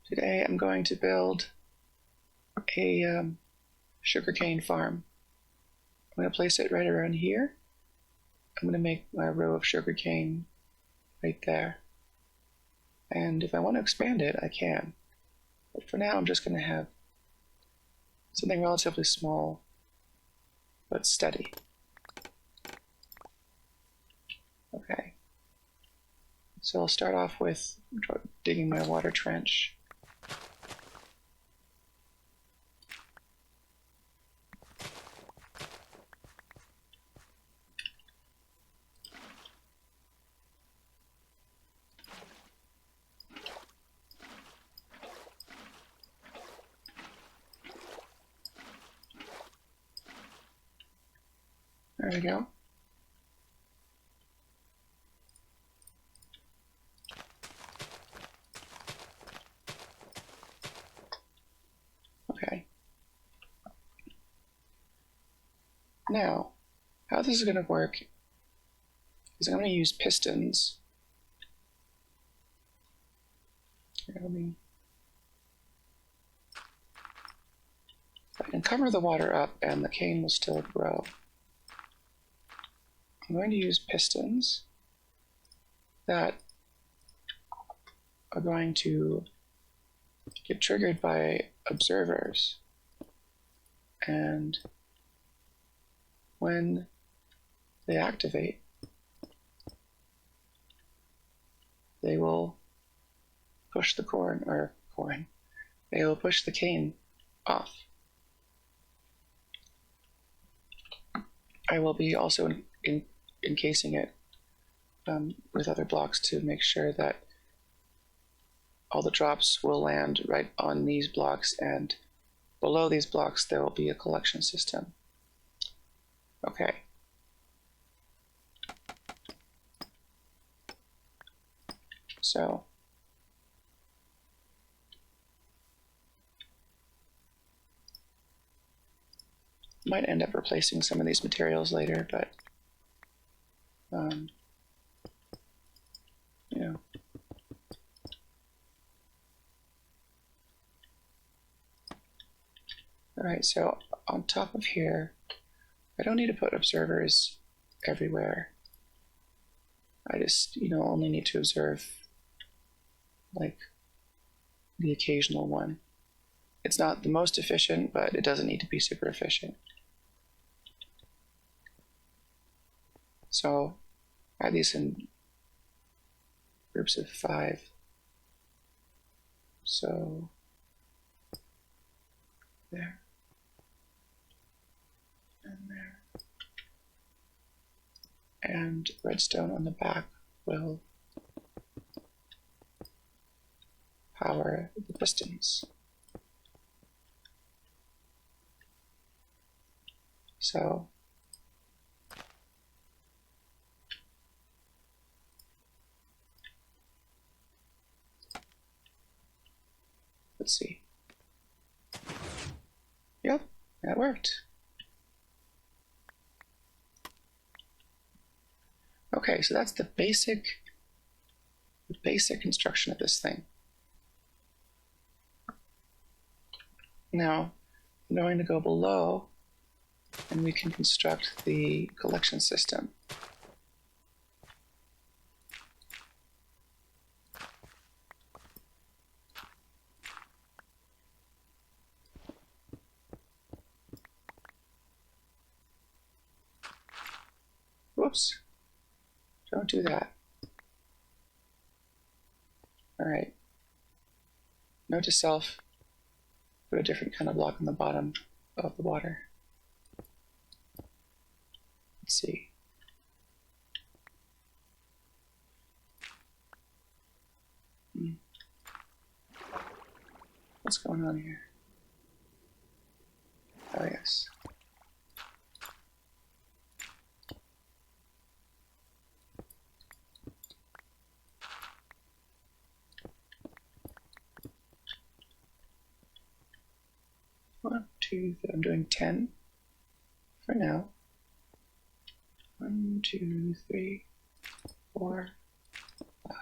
Today I'm going to build a sugarcane farm. I'm going to place it right around here. I'm going to make my row of sugarcane right there. And if I want to expand it, I can. But for now, I'm just going to have something relatively small but steady. Okay. So I'll start off with digging my water trench. There we go. Okay. Now, how this is going to work is I'm going to use pistons. Here, I can cover the water up and the cane will still grow. I'm going to use pistons that are going to get triggered by observers. And when they activate, they will push the they will push the cane off. I will be also encasing it with other blocks to make sure that all the drops will land right on these blocks, and below these blocks there will be a collection system. Okay. So might end up replacing some of these materials later, but you know. All right, so on top of here, I don't need to put observers everywhere. I just, only need to observe like the occasional one. It's not the most efficient, but it doesn't need to be super efficient. So I have these in groups of 5. So there and there. And redstone on the back will power the pistons. So let's see. Yep, that worked. Okay, so that's the basic construction of this thing. Now, I'm going to go below and we can construct the collection system. Whoops, don't do that. All right, note to self, put a different kind of block on the bottom of the water. Let's see. What's going on here? Oh yes. I'm doing 10 for now. 1, 2, 3, 4, 5,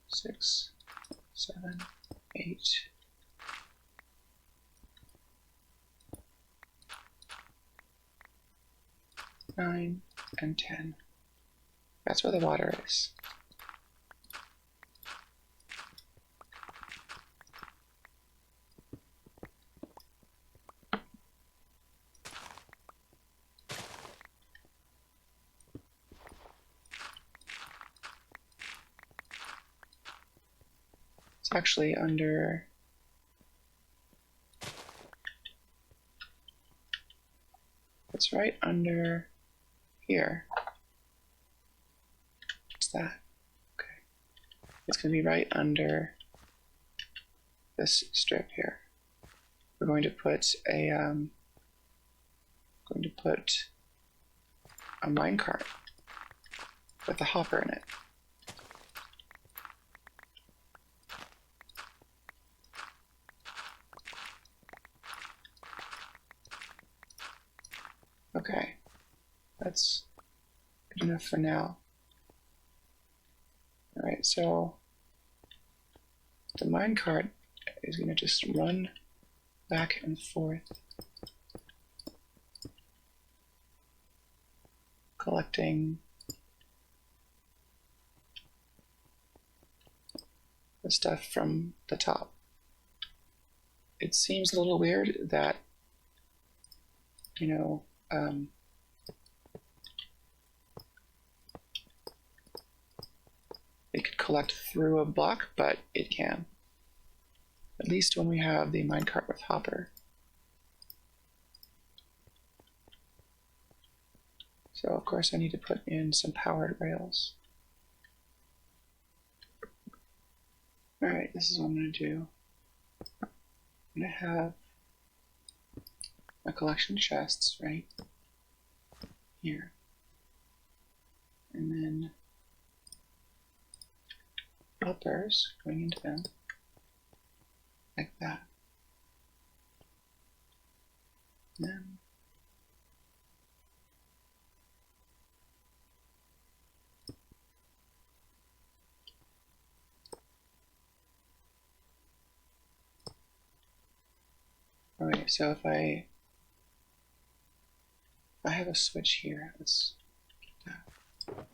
6, 7, 8, 8, 9, and 10. That's where the water is. It's actually under it's right under here. What's that? Okay. It's going to be right under this strip here. We're going to put a minecart with a hopper in it. Okay, that's good enough for now. All right, so the minecart is going to just run back and forth, collecting the stuff from the top. It seems a little weird that, it could collect through a block, but it can. At least when we have the minecart with hopper. So of course I need to put in some powered rails. Alright, this is what I'm going to do. I'm going to have my collection chests right here. And then hoppers going into them like that. And then alright, so if I have a switch here, let's get that.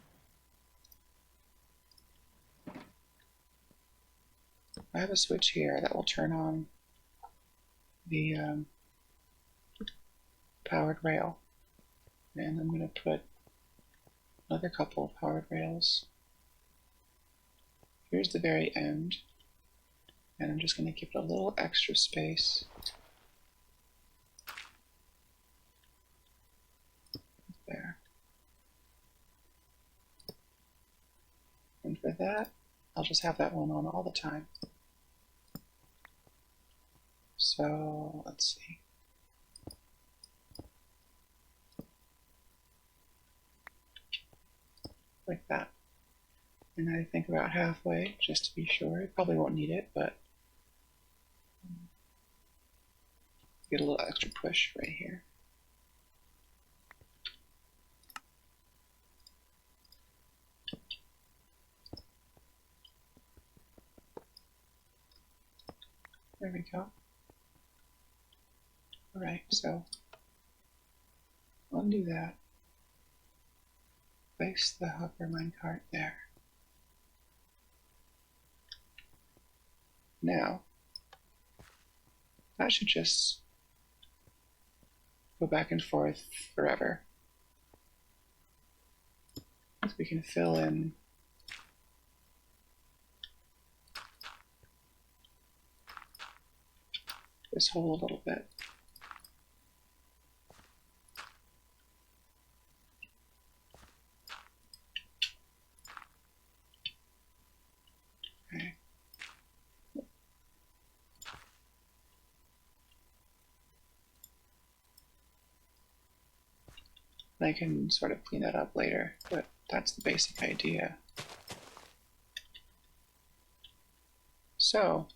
I have a switch here that will turn on the powered rail, and I'm going to put another couple of powered rails. Here's the very end, and I'm just going to give it a little extra space. There. And for that, I'll just have that one on all the time. So let's see. Like that. And I think about halfway, just to be sure. You probably won't need it, but get a little extra push right here. There we go. Alright, so undo that. Place the hopper minecart there. Now, that should just go back and forth forever. So we can fill in this hole a little bit. Okay. I can sort of clean that up later, but that's the basic idea. So,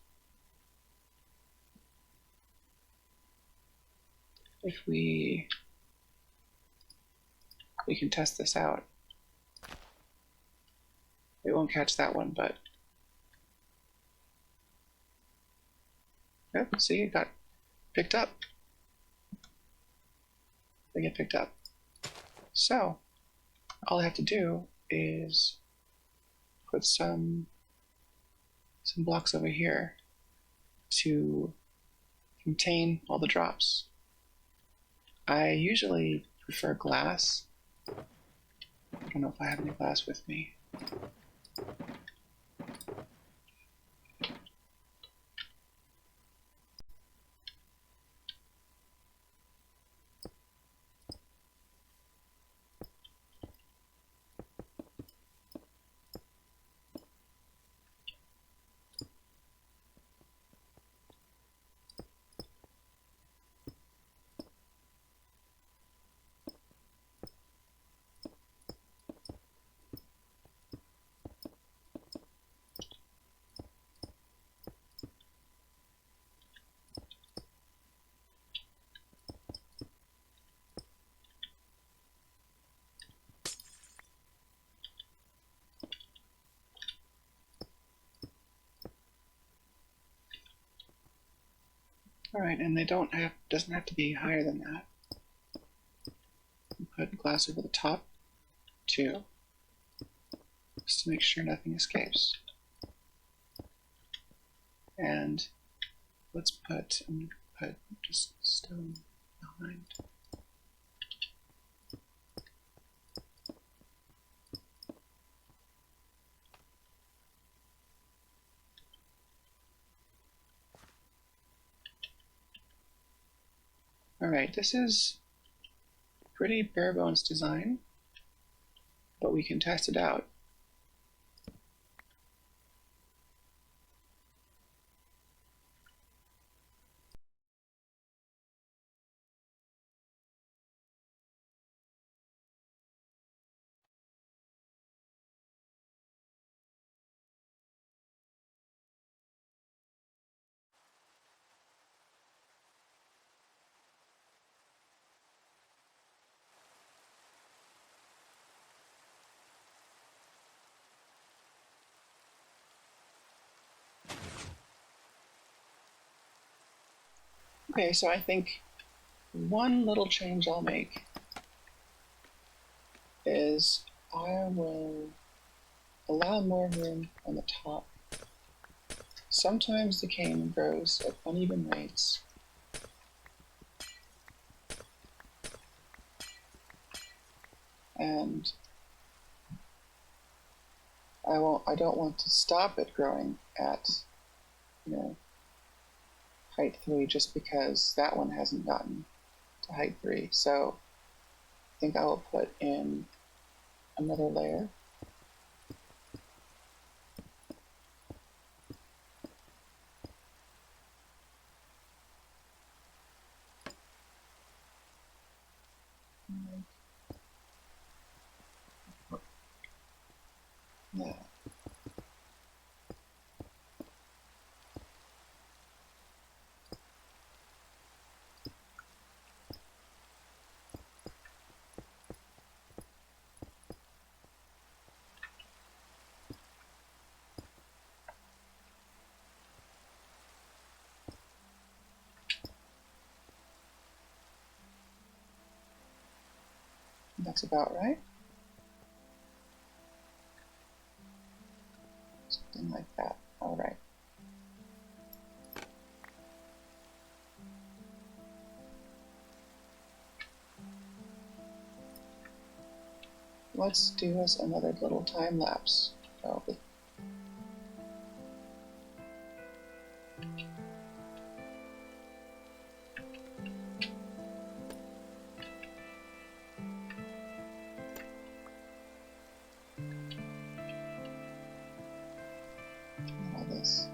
if we can test this out. It won't catch that one, but Yep, see, it got picked up. They get picked up. So, all I have to do is put some blocks over here to contain all the drops. I usually prefer glass. I don't know if I have any glass with me. All right, and they doesn't have to be higher than that. Put glass over the top too, just to make sure nothing escapes. And I'm gonna put just stone behind. All right, this is pretty bare bones design, but we can test it out. Okay, so I think one little change I'll make is I will allow more room on the top. Sometimes the cane grows at uneven rates, and I don't want to stop it growing at, you know, height 3 just because that one hasn't gotten to height 3. So I think I will put in another layer. Yeah. That's about right. Something like that. All right. Let's do us another little time lapse. Probably. All this.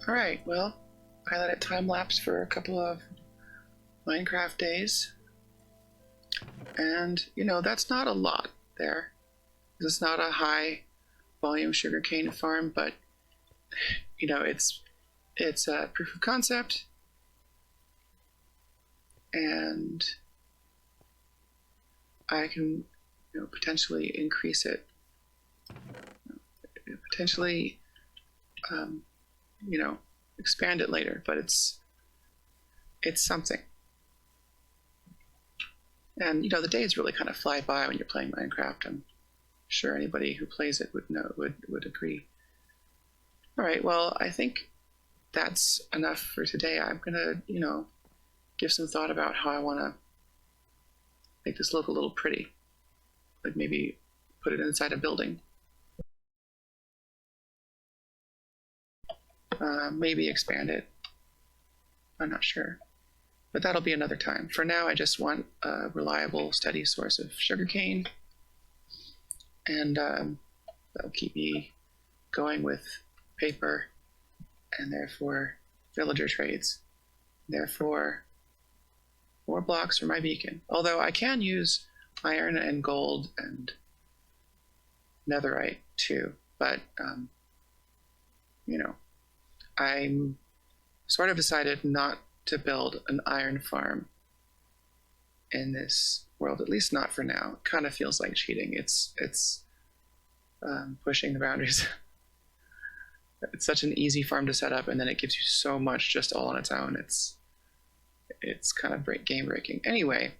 All right, well, I let it time lapse for a couple of Minecraft days. And, that's not a lot there. It's not a high volume sugarcane farm, but, it's a proof of concept. And I can, potentially increase it, potentially, um, expand it later, but it's something. And the days really kind of fly by when you're playing Minecraft. I'm sure anybody who plays it would agree. All right, well, I think that's enough for today. I'm gonna, give some thought about how I want to make this look a little pretty. Like maybe put it inside a building. Maybe expand it. I'm not sure. But that'll be another time. For now, I just want a reliable, steady source of sugarcane. And that'll keep me going with paper and therefore villager trades. Therefore, more blocks for my beacon. Although I can use iron and gold and netherite too. But, I'm sort of decided not to build an iron farm in this world, at least not for now. It kind of feels like cheating. It's pushing the boundaries. It's such an easy farm to set up, and then it gives you so much just all on its own. It's kind of game breaking. Anyway,